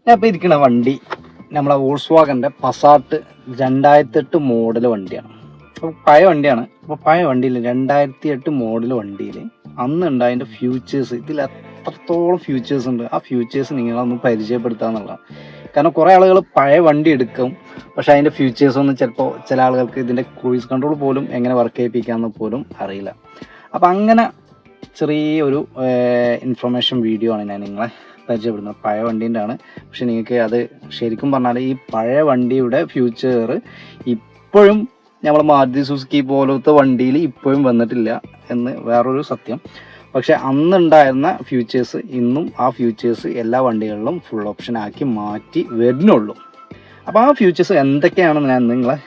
ഞാൻ ഇപ്പോൾ ഇരിക്കുന്ന വണ്ടി നമ്മളെ വോൾസ്വാഗൻ്റെ പസാട്ട് 2008 മോഡൽ വണ്ടിയാണ്. അപ്പോൾ പഴയ വണ്ടിയാണ്. അപ്പോൾ പഴയ വണ്ടിയിൽ 2008 മോഡൽ വണ്ടിയിൽ അന്ന് ഉണ്ടായതിൻ്റെ ഫ്യൂച്ചേഴ്സ്, ഇതിൽ എത്രത്തോളം ഫ്യൂച്ചേഴ്സ് ഉണ്ട്, ആ ഫ്യൂച്ചേഴ്സ് നിങ്ങളൊന്ന് പരിചയപ്പെടുത്തുക എന്നുള്ളതാണ്. കാരണം കുറേ ആളുകൾ പഴയ വണ്ടി എടുക്കും, പക്ഷേ അതിൻ്റെ ഫ്യൂച്ചേഴ്സൊന്നും ചിലപ്പോൾ ചില ആളുകൾക്ക് ഇതിൻ്റെ ക്രൂയിസ് കൺട്രോൾ പോലും എങ്ങനെ വർക്ക് ചെയ്യിപ്പിക്കാമെന്ന് പോലും അറിയില്ല. അപ്പോൾ അങ്ങനെ ചെറിയൊരു ഇൻഫർമേഷൻ വീഡിയോ ആണ് ഞാൻ നിങ്ങളെ പരിചയപ്പെടുന്നത്. പഴയ വണ്ടീൻ്റെ ആണ്, പക്ഷെ നിങ്ങൾക്ക് അത് ശരിക്കും പറഞ്ഞാൽ ഈ പഴയ വണ്ടിയുടെ ഫ്യൂച്ചർ ഇപ്പോഴും നമ്മൾ മാരുതി സുസുക്കി പോലത്തെ വണ്ടിയിൽ ഇപ്പോഴും വന്നിട്ടില്ല എന്ന് വേറൊരു സത്യം. പക്ഷെ അന്നുണ്ടായിരുന്ന ഫ്യൂച്ചേഴ്സ് ഇന്നും ആ ഫ്യൂച്ചേഴ്സ് എല്ലാ വണ്ടികളിലും ഫുൾ ഓപ്ഷൻ ആക്കി മാറ്റി വരുന്നുള്ളൂ. അപ്പോൾ ആ ഫ്യൂച്ചേഴ്സ് എന്തൊക്കെയാണെന്ന് ഞാൻ നിങ്ങളെ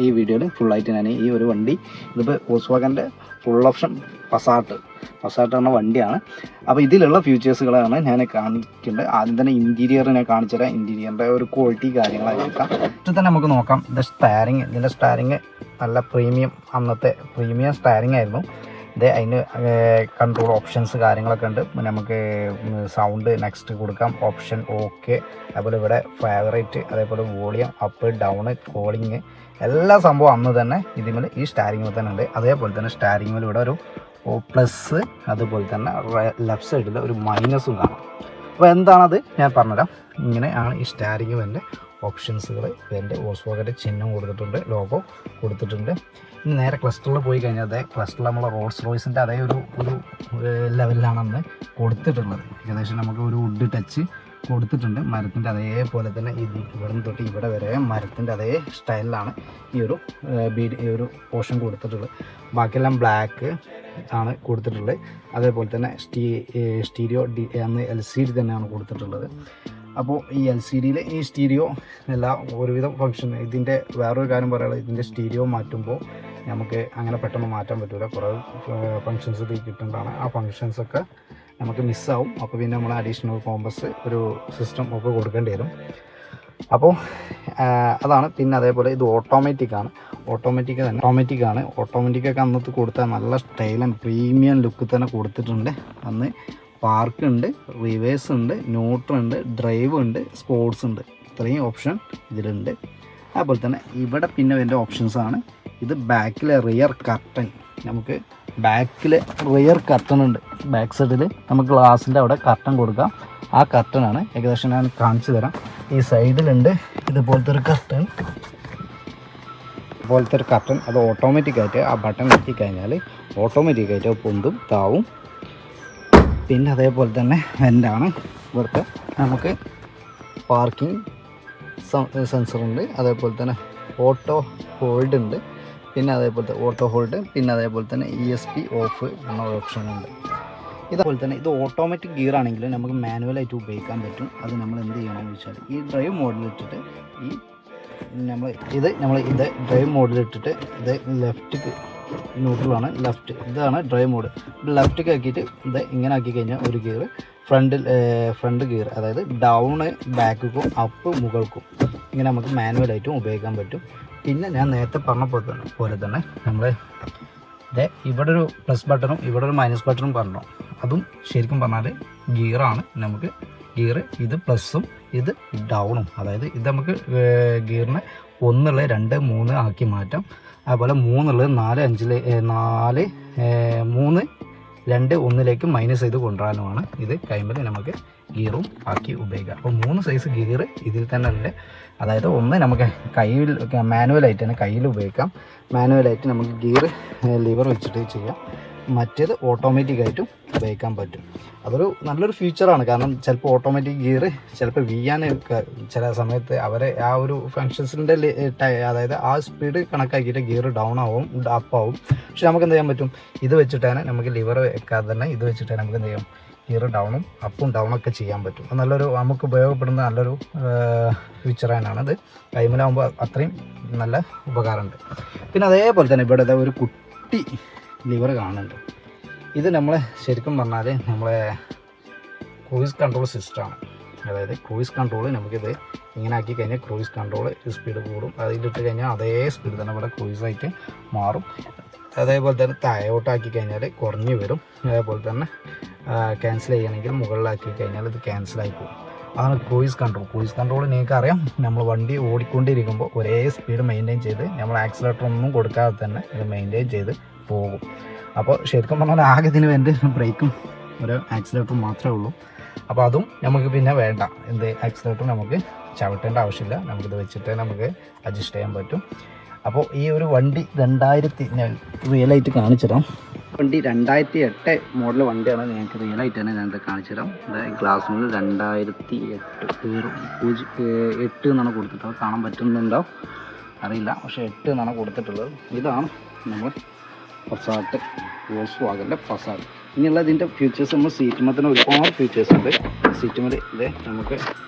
ഈ വീഡിയോയിൽ ഫുള്ളായിട്ട് ഞാൻ ഈ ഒരു വണ്ടി, ഇതിപ്പോൾ വോൾസ്വാഗൻ്റെ ഫുൾ ഓപ്ഷൻ പസാട്ട് എന്ന വണ്ടിയാണ്. അപ്പോൾ ഇതിലുള്ള ഫ്യൂച്ചേഴ്സുകളാണ് ഞാൻ കാണിക്കേണ്ടത്. ആദ്യം തന്നെ ഇൻറ്റീരിയറിനെ കാണിച്ചുതരാം. ഇൻറ്റീരിയറിൻ്റെ ഒരു ക്വാളിറ്റി കാര്യങ്ങളായിരിക്കാം. ഇത് തന്നെ നമുക്ക് നോക്കാം. ഇതിൻ്റെ സ്റ്റാരിങ് നല്ല പ്രീമിയം, അന്നത്തെ പ്രീമിയം സ്റ്റാരിങ് ആയിരുന്നു. അതിന് കൺട്രോൾ ഓപ്ഷൻസ് കാര്യങ്ങളൊക്കെ ഉണ്ട്. നമുക്ക് സൗണ്ട് നെക്സ്റ്റ് കൊടുക്കാം, ഓപ്ഷൻ ഓക്കെ, അതേപോലെ ഇവിടെ ഫേവറേറ്റ്, അതേപോലെ വോളിയം അപ്പ് ഡൗൺ, കോളിങ്, എല്ലാ സംഭവം അന്ന് തന്നെ ഇതിൽ ഈ സ്റ്റാരിങ്ങിൽ തന്നെ ഉണ്ട്. അതേപോലെ തന്നെ സ്റ്റാരിങ്ങിൽ ഇവിടെ ഒരു പ്ലസ്, അതുപോലെ തന്നെ ലെഫ്റ്റ് സൈഡിൽ ഒരു മൈനസും കാണാം. അപ്പോൾ എന്താണത് ഞാൻ പറഞ്ഞുതരാം. ഇങ്ങനെയാണ് ഈ സ്റ്റാരിങ് എൻ്റെ ഓപ്ഷൻസുകൾ. എൻ്റെ വോൾസ്വാഗൻ്റെ ചിഹ്നം കൊടുത്തിട്ടുണ്ട്, ലോഗോ കൊടുത്തിട്ടുണ്ട്. ഇനി നേരെ ക്ലസ്റ്ററിൽ പോയി കഴിഞ്ഞാൽ ക്ലസ്റ്ററിൽ നമ്മൾ റോൾസ് റോയ്സിൻ്റെ അതേ ഒരു ലെവലിലാണ് അന്ന് കൊടുത്തിട്ടുള്ളത്. ഏകദേശം നമുക്ക് ഒരു വുഡ് ടച്ച് കൊടുത്തിട്ടുണ്ട്. മരത്തിൻ്റെ അതേപോലെ തന്നെ ഇവിടെ നിന്ന് തൊട്ട് ഇവിടെ വരെ മരത്തിൻ്റെ അതേ സ്റ്റൈലിലാണ് ഈ ഒരു പോർഷൻ കൊടുത്തിട്ടുള്ളത്. ബാക്കിയെല്ലാം ബ്ലാക്ക് ആണ് കൊടുത്തിട്ടുള്ളത്. അതേപോലെ തന്നെ സ്റ്റീരിയോ അന്ന് LCD തന്നെയാണ് കൊടുത്തിട്ടുള്ളത്. അപ്പോൾ ഈ LCDയിൽ ഈ സ്റ്റീരിയോ എല്ലാ ഒരുവിധം ഫങ്ഷൻ, ഇതിൻ്റെ വേറൊരു കാര്യം പറയാനുള്ളത്, ഇതിൻ്റെ സ്റ്റീരിയോ മാറ്റുമ്പോൾ നമുക്ക് അങ്ങനെ പെട്ടെന്ന് മാറ്റാൻ പറ്റില്ല. കുറേ ഫങ്ഷൻസ് ഇതിൽ കിട്ടുന്നതാണ്. ആ ഫങ്ഷൻസൊക്കെ നമുക്ക് മിസ്സാവും. അപ്പോൾ പിന്നെ നമ്മൾ അഡീഷണൽ കോമ്പസ് ഒരു സിസ്റ്റം ഒക്കെ കൊടുക്കേണ്ടി വരും. അപ്പോൾ അതാണ്. പിന്നെ അതേപോലെ ഇത് ഓട്ടോമാറ്റിക്കാണ്. ഓട്ടോമാറ്റിക്കൊക്കെ അന്നത്തെ കൊടുത്താൽ നല്ല സ്റ്റൈലും പ്രീമിയം ലുക്ക് തന്നെ കൊടുത്തിട്ടുണ്ട്. അന്ന് പാർക്ക് ഉണ്ട്, റിവേഴ്സ് ഉണ്ട്, ന്യൂട്രൽ ഉണ്ട്, ഡ്രൈവ് ഉണ്ട്, സ്പോർട്സ് ഉണ്ട്. ഇത്രയും ഓപ്ഷൻ ഇതിലുണ്ട്. അതുപോലെ തന്നെ ഇവിടെ പിന്നെ ഇതിൻ്റെ ഓപ്ഷൻസാണ്. ഇത് ബാക്കിലെ റിയർ കർട്ടൻ, നമുക്ക് ബാക്കിൽ റിയർ കർട്ടൻ ഉണ്ട്. ബാക്ക് സൈഡിൽ നമുക്ക് ഗ്ലാസിൻ്റെ അവിടെ കർട്ടൻ കൊടുക്കാം. ആ കർട്ടനാണ് ഏകദേശം ഞാൻ കാണിച്ചു തരാം. ഈ സൈഡിലുണ്ട് ഇതുപോലത്തെ ഒരു കർട്ടൻ, അത് ഓട്ടോമാറ്റിക്കായിട്ട് ആ ബട്ടൺ എത്തിക്കഴിഞ്ഞാൽ ഓട്ടോമാറ്റിക്കായിട്ട് പൊന്തും താവും. പിന്നെ അതേപോലെ തന്നെ വെൻ്റാണ് ഇവിടുത്തെ. നമുക്ക് പാർക്കിംഗ് സെൻസറുണ്ട്, അതേപോലെ തന്നെ ഓട്ടോ ഹോൾഡ് ഉണ്ട്, പിന്നെ അതേപോലത്തെ ഓട്ടോ ഹോൾഡ്, പിന്നെ അതേപോലെ തന്നെ ESP ഓഫ് എന്ന ഓപ്ഷൻ ഉണ്ട്. ഇതേപോലെ തന്നെ ഇത് ഓട്ടോമാറ്റിക് ഗിയർ ആണെങ്കിലും നമുക്ക് മാനുവലായിട്ട് ഉപയോഗിക്കാൻ പറ്റും. അത് നമ്മൾ എന്ത് ചെയ്യണമെന്ന് വെച്ചാൽ ഈ ഡ്രൈവ് മോഡിലിട്ടിട്ട് ഇത് ഡ്രൈവ് മോഡിലിട്ടിട്ട് ഇത് ലെഫ്റ്റ് ന്യൂട്രലാണ്, ലെഫ്റ്റ് ഇതാണ് ഡ്രൈവ് മോഡ്. ലെഫ്റ്റ് ആക്കിയിട്ട് ഇത് ഇങ്ങനെ ആക്കി കഴിഞ്ഞാൽ ഒരു ഗിയർ ഫ്രണ്ട് ഗിയർ, അതായത് ഡൗണ് ബാക്കും അപ്പ് മുകൾക്കും ഇങ്ങനെ നമുക്ക് മാനുവലായിട്ടും ഉപയോഗിക്കാൻ പറ്റും. പിന്നെ ഞാൻ നേരത്തെ പറഞ്ഞ പോലെ തന്നെ നമ്മൾ ഇവിടെ ഒരു പ്ലസ് ബട്ടണും ഇവിടെ ഒരു മൈനസ് ബട്ടണും പറഞ്ഞു. അതും ശരിക്കും പറഞ്ഞാൽ ഗിയറാണ്. നമുക്ക് ഗിയർ ഇത് പ്ലസ്സും ഇത് ഡൗണും, അതായത് ഇത് നമുക്ക് ഗിയറിനെ 1 2 3 ആക്കി മാറ്റാം. അതുപോലെ 3 4 5 3 2 1 മൈനസ് ചെയ്ത് കൊണ്ടുവരാനുമാണ്. ഇത് കൈമ്പൽ നമുക്ക് ഗിയറും ആക്കി ഉപയോഗിക്കാം. അപ്പോൾ 3 സൈസ് ഗിയർ ഇതിൽ തന്നെ ഉണ്ട്. അതായത് ഒന്ന് നമുക്ക് കയ്യിൽ മാനുവലായിട്ട് തന്നെ കയ്യിൽ ഉപയോഗിക്കാം, മാനുവലായിട്ട് നമുക്ക് ഗിയർ ലിവർ വെച്ചിട്ട് ചെയ്യാം, മറ്റേത് ഓട്ടോമാറ്റിക്കായിട്ടും ഉപയോഗിക്കാൻ പറ്റും. അതൊരു നല്ലൊരു ഫീച്ചറാണ്. കാരണം ചിലപ്പോൾ ഓട്ടോമാറ്റിക് ഗിയർ ചിലപ്പോൾ വീഴാൻ ചില സമയത്ത് അവരെ ആ ഒരു ഫങ്ഷൻസിൻ്റെ അതായത് ആ സ്പീഡ് കണക്കാക്കിയിട്ട് ഗിയർ ഡൗൺ ആവും, അപ്പാവും. പക്ഷെ നമുക്ക് എന്ത് ചെയ്യാൻ പറ്റും, ഇത് വെച്ചിട്ട് തന്നെ നമുക്ക് ലിവർ വെക്കാതെ തന്നെ ഇത് വെച്ചിട്ട് തന്നെ നമുക്ക് എന്ത് ചെയ്യാം, ഗിയർ ഡൗണും അപ്പും ഡൗണൊക്കെ ചെയ്യാൻ പറ്റും. നല്ലൊരു നമുക്ക് ഉപയോഗപ്പെടുന്ന നല്ലൊരു ഫീച്ചർ തന്നെയാണ് ഇത്. ടൈമിലാകുമ്പോൾ അത്രയും നല്ല ഉപകാരമുണ്ട്. പിന്നെ അതേപോലെ തന്നെ ഇവിടെ ഒരു കുട്ടി ലിവർ കാണുന്നുണ്ട്. ഇത് നമ്മളെ ശരിക്കും പറഞ്ഞാൽ നമ്മളെ ക്രൂയിസ് കൺട്രോൾ സിസ്റ്റമാണ്. അതായത് ക്രൂയിസ് കൺട്രോൾ നമുക്കിത് ഇങ്ങനെ ആക്കി കഴിഞ്ഞാൽ ക്രൂയിസ് കൺട്രോൾ സ്പീഡ് കൂടും. അതിലിട്ട് കഴിഞ്ഞാൽ അതേ സ്പീഡ് തന്നെ ഇവിടെ ക്രൂയിസായിട്ട് മാറും. അതേപോലെ തന്നെ താഴോട്ടാക്കി കഴിഞ്ഞാൽ കുറഞ്ഞു വരും. അതേപോലെ തന്നെ ക്യാൻസൽ ചെയ്യണമെങ്കിൽ മുകളിലാക്കി കഴിഞ്ഞാൽ ഇത് ക്യാൻസലായി പോകും. ആണ് ക്രൂയിസ് കൺട്രോൾ നിങ്ങൾക്ക് അറിയാം. നമ്മൾ വണ്ടി ഓടിക്കൊണ്ടിരിക്കുമ്പോൾ ഒരേ സ്പീഡ് മെയിൻറ്റെയിൻ ചെയ്ത് നമ്മൾ ആക്സിലേറ്റർ ഒന്നും കൊടുക്കാതെ തന്നെ ഇത് മെയിൻറ്റെയിൻ ചെയ്ത് പോകും. അപ്പോൾ ശരിക്കും പറഞ്ഞാൽ ആകെ ഇതിന് വേണ്ടി ബ്രേക്കും ഒരു ആക്സിലേറ്ററും മാത്രമേ ഉള്ളൂ. അപ്പോൾ അതും നമുക്ക് പിന്നെ വേണ്ട, ആക്സിലേറ്റർ നമുക്ക് ചവിട്ടേണ്ട ആവശ്യമില്ല, നമുക്കിത് വെച്ചിട്ട് നമുക്ക് അഡ്ജസ്റ്റ് ചെയ്യാൻ പറ്റും. അപ്പോൾ ഈ ഒരു വണ്ടി 2000 ഞാൻ റിയലായിട്ട് കാണിച്ചുതരാം. വണ്ടി 2008 മോഡൽ വണ്ടിയാണ്. ഞങ്ങൾക്ക് റിയലായിട്ട് തന്നെ ഞാൻ കാണിച്ചു തരാം. ഗ്ലാസ് മുതൽ 2008 എന്നാണ് കൊടുത്തിട്ടുള്ളത്. കാണാൻ പറ്റുന്നുണ്ടോ അറിയില്ല, പക്ഷേ 8 എന്നാണ് കൊടുത്തിട്ടുള്ളത്. ഇതാണ് നമ്മൾ പസാട്ട്, വോൾസ്വാഗൻ്റെ പസാട്ട്. ഇനിയുള്ള ഇതിൻ്റെ ഫീച്ചേഴ്സ് നമ്മൾ സീറ്റുമ്പോൾ തന്നെ ഒരുപാട് ഫീച്ചേഴ്സ് ഉണ്ട്. സീറ്റുമ്പോൾ ഇത് നമുക്ക്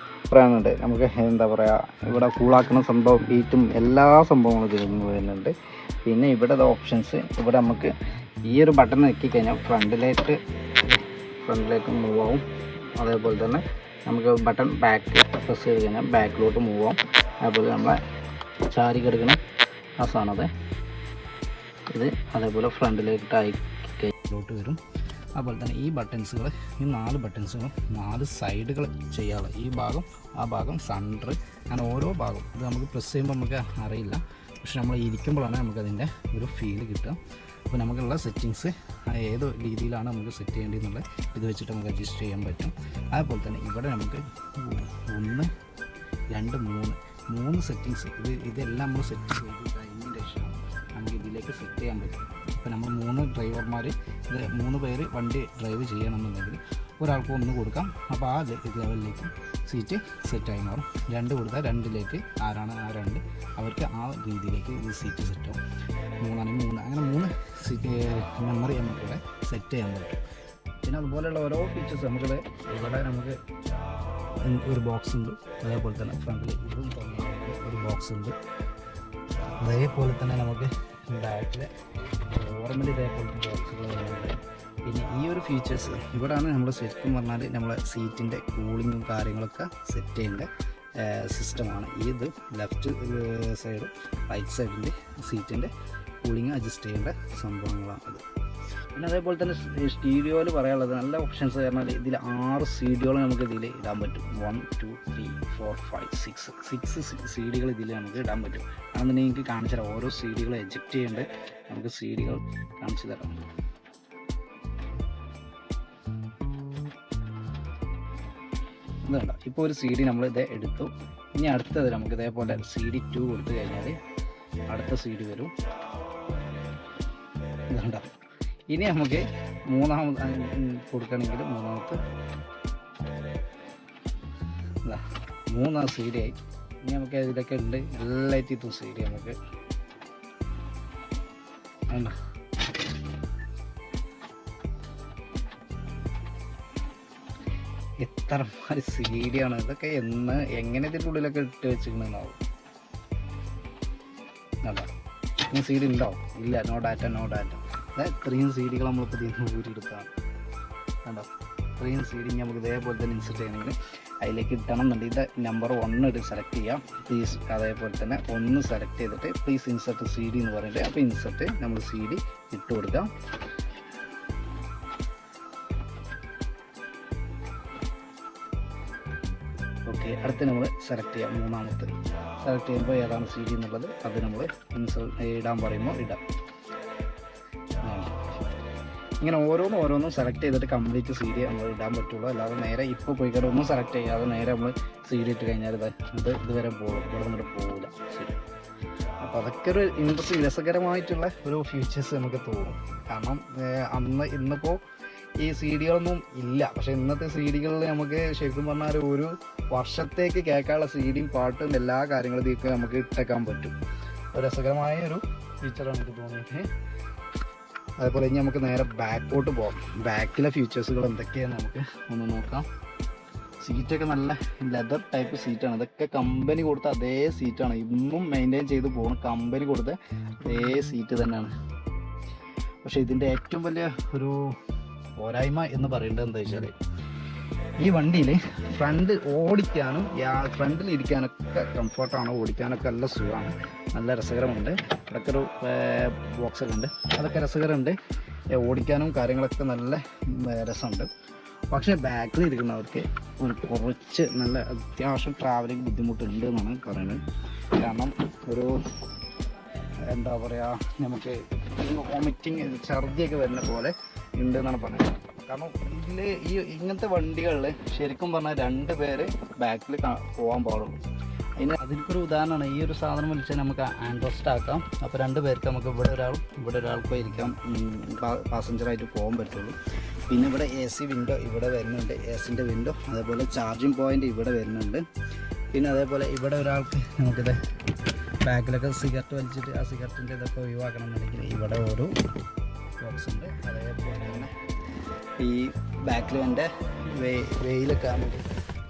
പറയാനുണ്ട്. നമുക്ക് എന്താ പറയുക, ഇവിടെ കൂളാക്കുന്ന സംഭവം, ഹീറ്റും എല്ലാ സംഭവങ്ങളും ഇതിൽ നിന്ന് വരുന്നുണ്ട്. പിന്നെ ഇവിടെ ഓപ്ഷൻസ്, ഇവിടെ നമുക്ക് ഈ ഒരു ബട്ടൺ ഞെക്കിക്കഴിഞ്ഞാൽ ഫ്രണ്ടിലേക്ക് മൂവ് ആവും. അതേപോലെ തന്നെ നമുക്ക് ബട്ടൺ ബാക്ക് പ്രസ് ചെയ്ത് കഴിഞ്ഞാൽ ബാക്കിലോട്ട് മൂവ് ആവും. അതേപോലെ നമ്മളെ ചാരി കിടക്കുന്ന ആ സാധനത് ഇത് അതേപോലെ ഫ്രണ്ടിലേക്ക് ആയിലോട്ട് വരും. അതുപോലെ തന്നെ ഈ ബട്ടൺസുകൾ, ഈ 4 ബട്ടൺസുകളും 4 സൈഡുകൾ ചെയ്യാനുള്ള ഈ ഭാഗം, ആ ഭാഗം, സെൻറ്റർ, അങ്ങനെ ഓരോ ഭാഗം ഇത് നമുക്ക് പ്രസ് ചെയ്യുമ്പോൾ നമുക്ക് അറിയില്ല, പക്ഷെ നമ്മൾ ഇരിക്കുമ്പോഴാണ് നമുക്കതിൻ്റെ ഒരു ഫീൽ കിട്ടുക. അപ്പോൾ നമുക്കുള്ള സെറ്റിങ്സ് ഏത് രീതിയിലാണ് നമുക്ക് സെറ്റ് ചെയ്യേണ്ടതെന്നുള്ളത് ഇത് വെച്ചിട്ട് നമുക്ക് അഡ്ജസ്റ്റ് ചെയ്യാൻ പറ്റും. അതുപോലെ തന്നെ ഇവിടെ നമുക്ക് 1, 2, 3 സെറ്റിങ്സ്, ഇതെല്ലാം നമ്മൾ സെറ്റ് ചെയ്ത് കഴിഞ്ഞതിന് ശേഷം നമുക്ക് ഇതിലേക്ക് സെറ്റ് ചെയ്യാൻ പറ്റും. ഇപ്പോൾ നമ്മൾ 3 ഡ്രൈവർമാർ, ഇത് 3 പേര് വണ്ടി ഡ്രൈവ് ചെയ്യണമെന്നുണ്ടെങ്കിൽ ഒരാൾക്ക് 1 കൊടുക്കാം. അപ്പോൾ ആ ലെവലിലേക്ക് സീറ്റ് സെറ്റായി മാറും. 2 കൊടുത്താൽ 2ലേക്ക് ആരാണ് ആ 2 അവർക്ക് ആ രീതിയിലേക്ക് ഇത് സീറ്റ് സെറ്റാവും. 3 ആണെങ്കിൽ 3, അങ്ങനെ 3 സീറ്റ് മെമ്മറി നമുക്കിവിടെ സെറ്റ് ചെയ്യാൻ പറ്റും. പിന്നെ അതുപോലെയുള്ള ഓരോ ഫീച്ചേഴ്സ് നമുക്കിത് ഇവിടെ നമുക്ക് ഒരു ബോക്സ് ഉണ്ട്. അതേപോലെ തന്നെ ഫ്രണ്ടിൽ ഇതും ഒരു ബോക്സ് ഉണ്ട്. അതേപോലെ തന്നെ നമുക്ക് ബാക്കിൽ നോർമലി ഇതേപോലത്തെ ബോക്സുകൾ വരുന്നുണ്ട്. പിന്നെ ഈ ഒരു ഫീച്ചേഴ്സ് ഇവിടെയാണ് നമ്മൾ ശരിക്കും പറഞ്ഞാൽ നമ്മളെ സീറ്റിൻ്റെ കൂളിങ്ങും കാര്യങ്ങളൊക്കെ സെറ്റ് ചെയ്യേണ്ട സിസ്റ്റമാണ്. ഇത് ലെഫ്റ്റ് സൈഡ് റൈറ്റ് സൈഡിൻ്റെ സീറ്റിൻ്റെ കൂളിങ് അഡ്ജസ്റ്റ് ചെയ്യേണ്ട സംഭവങ്ങളാണ് അത്. പിന്നെ അതേപോലെ തന്നെ സ്റ്റീരിയോയിൽ പറയാനുള്ളത് നല്ല ഓപ്ഷൻസ് പറഞ്ഞാൽ ഇതിൽ 6 CD-കൾ നമുക്ക് ഇതിൽ ഇടാൻ പറ്റും. 1, 2, 3, 4, 5, 6 CD-കൾ ഇതിൽ നമുക്ക് ഇടാൻ പറ്റും. അതെന്നുണ്ടെങ്കിൽ എനിക്ക് കാണിച്ചു തരാം. ഓരോ CD-കൾ എജക്റ്റ് ചെയ്യേണ്ട നമുക്ക് CD-കൾ കാണിച്ചു തരാം. ഇതുണ്ട, ഇപ്പോൾ ഒരു CD നമ്മൾ ഇത് എടുത്തു. ഇനി അടുത്തത് നമുക്ക് ഇതേപോലെ CD2 കൊടുത്തു കഴിഞ്ഞാൽ അടുത്ത CD വരും. ഇതുണ്ട, ഇനി നമുക്ക് 3ാമത് കൊടുക്കണമെങ്കിൽ 3 CD ആയി. ഇനി നമുക്ക് ഇതൊക്കെ ഉണ്ട്, എല്ലാറ്റിത്തും CD നമുക്ക് വേണ്ട. എത്രമാതിരി CD ആണ് ഇതൊക്കെ, എങ്ങനെ ഇതിൻ്റെ ഉള്ളിലൊക്കെ ഇട്ട് വെച്ചിട്ടുണ്ടെന്നാവും. അല്ല ഇനി CD ഉണ്ടോ? ഇല്ല, നോ ഡാറ്റ. ഇത്രയും CD-കൾ നമ്മളിപ്പോൾ ഇതിന് ഊരിയെടുത്താണ്. കണ്ടോ, ഇത്രയും CD നമുക്ക് ഇതേപോലെ തന്നെ ഇൻസെർട്ട് ചെയ്യണമെങ്കിൽ അതിലേക്ക് ഇട്ടണം എന്നുണ്ടെങ്കിൽ ഇത് നമ്പർ 1 സെലക്ട് ചെയ്യാം പ്ലീസ്. അതേപോലെ തന്നെ 1 സെലക്ട് ചെയ്തിട്ട് പ്ലീസ് ഇൻസെർട്ട് CD എന്ന് പറഞ്ഞിട്ട് അപ്പോൾ ഇൻസെർട്ട് നമ്മൾ CD ഇട്ട് കൊടുക്കാം. ഓക്കെ, അടുത്ത് നമ്മൾ സെലക്ട് ചെയ്യാം. 3ാമത്തെ സെലക്ട് ചെയ്യുമ്പോൾ ഏതാണ് CD എന്നുള്ളത് അത് നമ്മൾ ഇടാൻ പറയുമ്പോൾ ഇടാം. ഇങ്ങനെ ഓരോന്നും സെലക്ട് ചെയ്തിട്ട് കംപ്ലീറ്റ് CD നമ്മൾ ഇടാൻ പറ്റുള്ളൂ. അല്ലാതെ നേരെ ഇപ്പോൾ പോയിക്കാതെ ഒന്നും സെലക്ട് ചെയ്യാതെ നേരെ നമ്മൾ CD ഇട്ട് കഴിഞ്ഞാൽ ഇതുവരെ പോകും, ഇവിടെ നിന്നിട്ട് പോകില്ല. ശരി, അപ്പോൾ അതൊക്കെ ഒരു രസകരമായിട്ടുള്ള ഒരു ഫീച്ചേഴ്സ് നമുക്ക് തോന്നും. കാരണം ഇന്നിപ്പോൾ ഈ CD-കളൊന്നും ഇല്ല, പക്ഷേ ഇന്നത്തെ CD-കളിൽ നമുക്ക് ശരിക്കും പറഞ്ഞാൽ ഒരു വർഷത്തേക്ക് കേൾക്കാനുള്ള CD-യും പാട്ടും എല്ലാ കാര്യങ്ങളും ഇതിലേക്ക് നമുക്ക് ഇട്ടേക്കാൻ പറ്റും. ഒരു രസകരമായ ഒരു ഫീച്ചറാണ് എനിക്ക് തോന്നിയിട്ട്. അതേപോലെ ഇനി നമുക്ക് നേരെ ബാക്കോട്ട് പോകാം. ബാക്കിലെ ഫീച്ചേഴ്സുകൾ എന്തൊക്കെയാണ് നമുക്ക് ഒന്ന് നോക്കാം. സീറ്റൊക്കെ നല്ല ലെതർ ടൈപ്പ് സീറ്റാണ്. ഇതൊക്കെ കമ്പനി കൊടുത്ത അതേ സീറ്റാണ്, ഇന്നും മെയിൻറ്റെയിൻ ചെയ്ത് പോകുന്ന കമ്പനി കൊടുത്ത അതേ സീറ്റ് തന്നെയാണ്. പക്ഷേ ഇതിൻ്റെ ഏറ്റവും വലിയ ഒരു പോരായ്മ എന്ന് പറയേണ്ടത് എന്താ വെച്ചാൽ ഈ വണ്ടിയിൽ ഫ്രണ്ട് ഓടിക്കാനും ഫ്രണ്ടിൽ ഇരിക്കാനൊക്കെ കംഫർട്ടാണ്, ഓടിക്കാനൊക്കെ നല്ല സുഖമാണ്, നല്ല രസകരമുണ്ട്. അതൊക്കെ ഒരു ബോക്സൊക്കെ ഉണ്ട്, അതൊക്കെ രസകരമുണ്ട്. ഓടിക്കാനും കാര്യങ്ങളൊക്കെ നല്ല രസമുണ്ട്. പക്ഷേ ബാക്കിൽ ഇരിക്കുന്നവർക്ക് കുറച്ച് നല്ല അത്യാവശ്യം ട്രാവലിംഗ് ബുദ്ധിമുട്ടുണ്ട് എന്നാണ് പറയുന്നത്. കാരണം ഒരു എന്താ പറയുക, നമുക്ക് വോമിറ്റിങ് ഛർദിയൊക്കെ വരുന്ന പോലെ ഉണ്ട് എന്നാണ് പറയുന്നത്. കാരണം ഇതിൽ ഇങ്ങനത്തെ വണ്ടികളിൽ ശരിക്കും പറഞ്ഞാൽ 2 പേര് ബാക്കിൽ പോകാൻ പാടുള്ളൂ. അതിനൊരു ഉദാഹരണമാണ് ഈ ഒരു സാധനം വിളിച്ചാൽ നമുക്ക് ഹാൻഡ് റെസ്റ്റ് ആക്കാം. അപ്പോൾ 2 പേർക്ക് നമുക്ക് ഇവിടെ ഒരാൾക്കോ ഇരിക്കാം, പാസഞ്ചറായിട്ട് പോകാൻ പറ്റുള്ളൂ. പിന്നെ ഇവിടെ AC വിൻഡോ ഇവിടെ വരുന്നുണ്ട്, ACൻ്റെ വിൻഡോ. അതേപോലെ ചാർജിങ് പോയിൻ്റ് ഇവിടെ വരുന്നുണ്ട്. പിന്നെ അതേപോലെ ഇവിടെ ഒരാൾക്ക് നമുക്കിത് ബാക്കിലൊക്കെ സിഗരറ്റ് വലിച്ചിട്ട് ആ സിഗരറ്റിൻ്റെ ഇതൊക്കെ ഒഴിവാക്കണം എന്നുണ്ടെങ്കിൽ ഇവിടെ ഒരു ബോക്സ് ഉണ്ട്. അതേപോലെ തന്നെ ഈ ബാക്കിൽ എൻ്റെ വെയിലൊക്കെ ആകുമ്പോൾ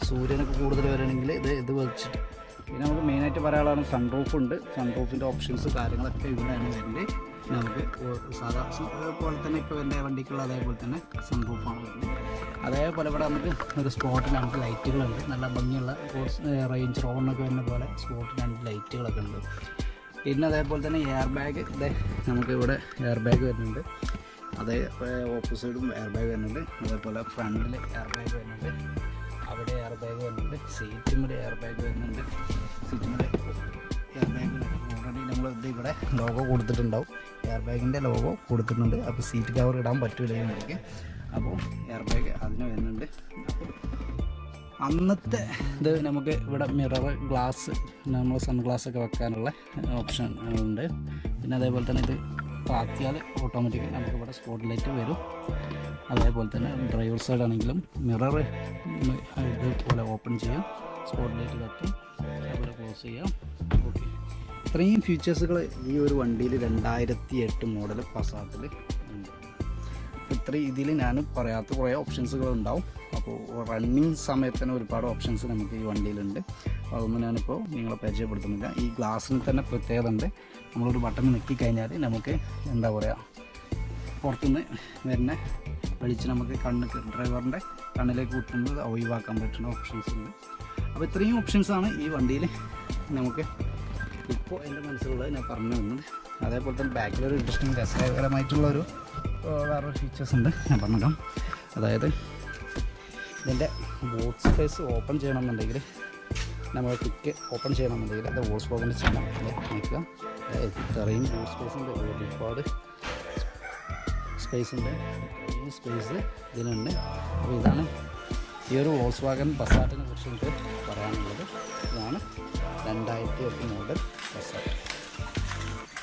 സൂര്യനൊക്കെ കൂടുതൽ വരണമെങ്കിൽ ഇത് വലിച്ചിട്ട്. പിന്നെ നമുക്ക് മെയിനായിട്ട് പറയാനുള്ളതാണ് സൺറൂഫ് ഉണ്ട്. സൺറൂഫിൻ്റെ ഓപ്ഷൻസ് കാര്യങ്ങളൊക്കെ ഇവിടെയാണ് വരുന്നത്. നമുക്ക് സാധാ പോലെ തന്നെ ഇപ്പോൾ എൻ്റെ വണ്ടിക്കുള്ള അതേപോലെ തന്നെ സൺറൂഫാണ് വരുന്നത്. അതേപോലെ ഇവിടെ നമുക്ക് ഒരു സ്പോട്ടിൽ 2 ലൈറ്റുകളുണ്ട്. നല്ല ഭംഗിയുള്ള റേഞ്ച് റോഡിനൊക്കെ വരുന്ന പോലെ സ്പോട്ടിൽ 2 ലൈറ്റുകളൊക്കെ ഉണ്ട്. പിന്നെ അതേപോലെ തന്നെ എയർ ബാഗ്, നമുക്ക് ഇവിടെ എയർ ബാഗ് വരുന്നുണ്ട്. അതേ ഓപ്പോസിറ്റും എയർ ബാഗ് വരുന്നുണ്ട്. അതേപോലെ ഫ്രണ്ടിൽ എയർ ബാഗ് വരുന്നുണ്ട്, അവിടെ എയർ ബാഗ് വരുന്നുണ്ട്. സീറ്റിന്മേൽ എയർ ബാഗ് വരുന്നുണ്ട്. സീറ്റിന്മേൽ എയർ ബാഗ് ഓൾറെഡി നമ്മൾ ഇവിടെ ലോഗോ കൊടുത്തിട്ടുണ്ടാവും, എയർ ബാഗിൻ്റെ ലോഗോ കൊടുത്തിട്ടുണ്ട്. അപ്പോൾ സീറ്റ് കവർ ഇടാൻ പറ്റില്ല എനിക്ക്. അപ്പോൾ എയർ ബാഗ് അതിന് വരുന്നുണ്ട്. അന്നത്തെ ഇത് നമുക്ക് ഇവിടെ മിറർ ഗ്ലാസ്, നമ്മൾ സൺഗ്ലാസ്സൊക്കെ വെക്കാനുള്ള ഓപ്ഷൻ ഉണ്ട്. പിന്നെ അതേപോലെ തന്നെ ഇത് താത്തിയാൽ ഓട്ടോമാറ്റിക്കലി നമുക്ക് ഇവിടെ സ്പോട്ട് ലൈറ്റ് വരും. അതേപോലെ തന്നെ ഡ്രൈവർ സൈഡ് ആണെങ്കിലും മിറർ ഇതുപോലെ ഓപ്പൺ ചെയ്യാം, സ്പോട്ട് ലൈറ്റ് കത്തും, അതേപോലെ ക്ലോസ് ചെയ്യാം. ഓക്കെ, ഇത്രയും ഫീച്ചേഴ്സുകൾ ഈ ഒരു വണ്ടിയിൽ 2008 മോഡൽ പസാത്തിൽ ഉണ്ട്. ഇത്രയും ഇതിൽ ഞാൻ പറയാത്ത കുറേ ഓപ്ഷൻസുകൾ ഉണ്ടാവും. അപ്പോൾ റണ്ണിങ് സമയത്ത് തന്നെ ഒരുപാട് ഓപ്ഷൻസ് നമുക്ക് ഈ വണ്ടിയിലുണ്ട്. അപ്പോൾ അതൊന്നും ഞാനിപ്പോൾ നിങ്ങളെ പരിചയപ്പെടുത്തുന്നില്ല. ഈ ഗ്ലാസ്സിന് തന്നെ പ്രത്യേകത ഉണ്ട്. നമ്മളൊരു ബട്ടൺ ഞെക്കിക്കഴിഞ്ഞാൽ നമുക്ക് എന്താ പറയുക, പുറത്തുനിന്ന് വരുന്ന വെളിച്ചം നമുക്ക് ഡ്രൈവറിൻ്റെ കണ്ണിലേക്ക് കുത്തുന്നത് ഒഴിവാക്കാൻ പറ്റുന്ന ഓപ്ഷൻസ് ഉണ്ട്. അപ്പോൾ ഇത്രയും ഓപ്ഷൻസാണ് ഈ വണ്ടിയിൽ നമുക്ക് ഇപ്പോൾ എൻ്റെ മനസ്സിലുള്ളത് ഞാൻ പറഞ്ഞു തന്നത്. അതേപോലെ തന്നെ ബാക്കിലൊരു ഇൻട്രസ്റ്റിംഗ് രസകരമായിട്ടുള്ളൊരു വേറൊരു ഫീച്ചേഴ്സ് ഉണ്ട്, ഞാൻ പറഞ്ഞിടാം. അതായത് ഇതിൻ്റെ ബൂട്ട് സ്പേസ് ഓപ്പൺ ചെയ്യണമെന്നുണ്ടെങ്കിൽ, നമ്മൾ ക്വിക്ക് ഓപ്പൺ ചെയ്യണമെന്നുണ്ടെങ്കിൽ അത് വോൾസ്വാഗൻ്റെ ചിഹ്നം നോക്കുക. ഇത്രയും ബൂട്ട് സ്പേസ് ഉണ്ട്, ഒരുപാട് സ്പേസ് ഉണ്ട്. ഈ സ്പേസ് ഇതിനുണ്ട്. അപ്പോൾ ഇതാണ് ഈ ഒരു വോൾസ്വാഗൻ പസാറ്റിനെ കുറിച്ച് എനിക്ക് പറയാനുള്ളത്. ഇതാണ് 2008 മോഡൽ പസാറ്റ്.